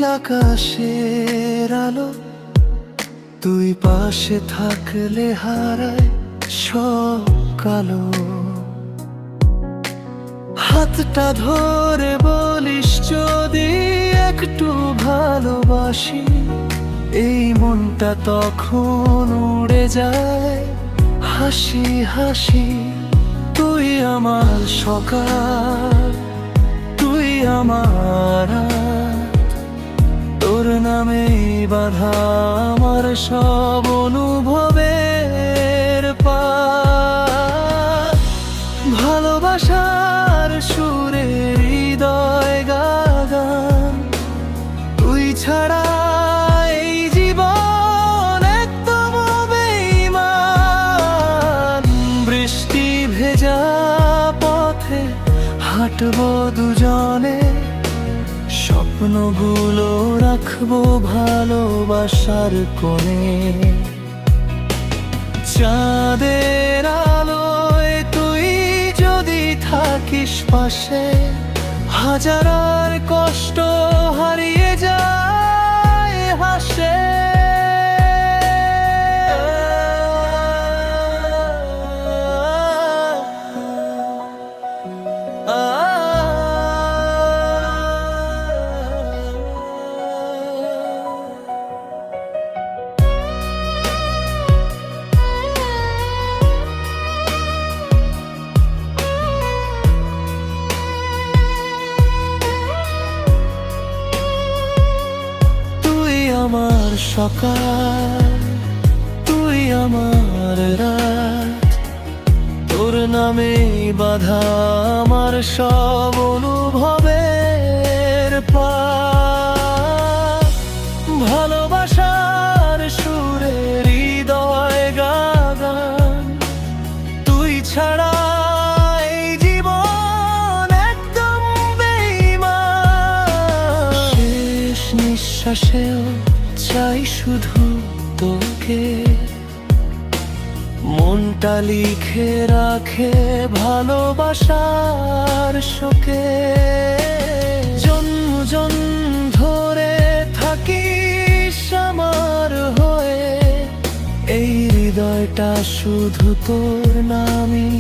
আকাশের আলো, তুই পাশে থাকলে হারায় সব কালো। হাতটা ধরে বলিস যদি একটু ভালোবাসি, এই মনটা তখন উড়ে যায় হাসি হাসি। তুই আমার সকাল, তুই আমার রাত, তোর নামে বাঁধা আমার সব অনুভবের পাত। ভালোবাসার সুরে হৃদয় গান, তুই ছাড়া এই জীবন একদম বেঈমান। বৃষ্টি ভেজা পথে হাঁটবো দুজনে, স্বপ্নগুলো রাখবো ভালোবাসার কোণে। চাঁদের আলোয় তুই যদি থাকিস পাশে, হাজার আর কষ্ট হারিয়ে যায় হাসে। আমার সকাল, তুই আমার রাত, তোর নামে বাঁধা আমার সব অনুভবের পাত। ভালোবাসার সুরে হৃদয় গান, তুই ছাড়া এই জীবন একদম বেঈমান। শেষ নিঃশ্বাসেও চাই শুধু তোকে, মনটা লিখে রাখে ভালোবাসার শোকে। জন্ম জন্ম ধরে থাকিস আমার হয়ে, এই হৃদয়টা শুধু তোর নামই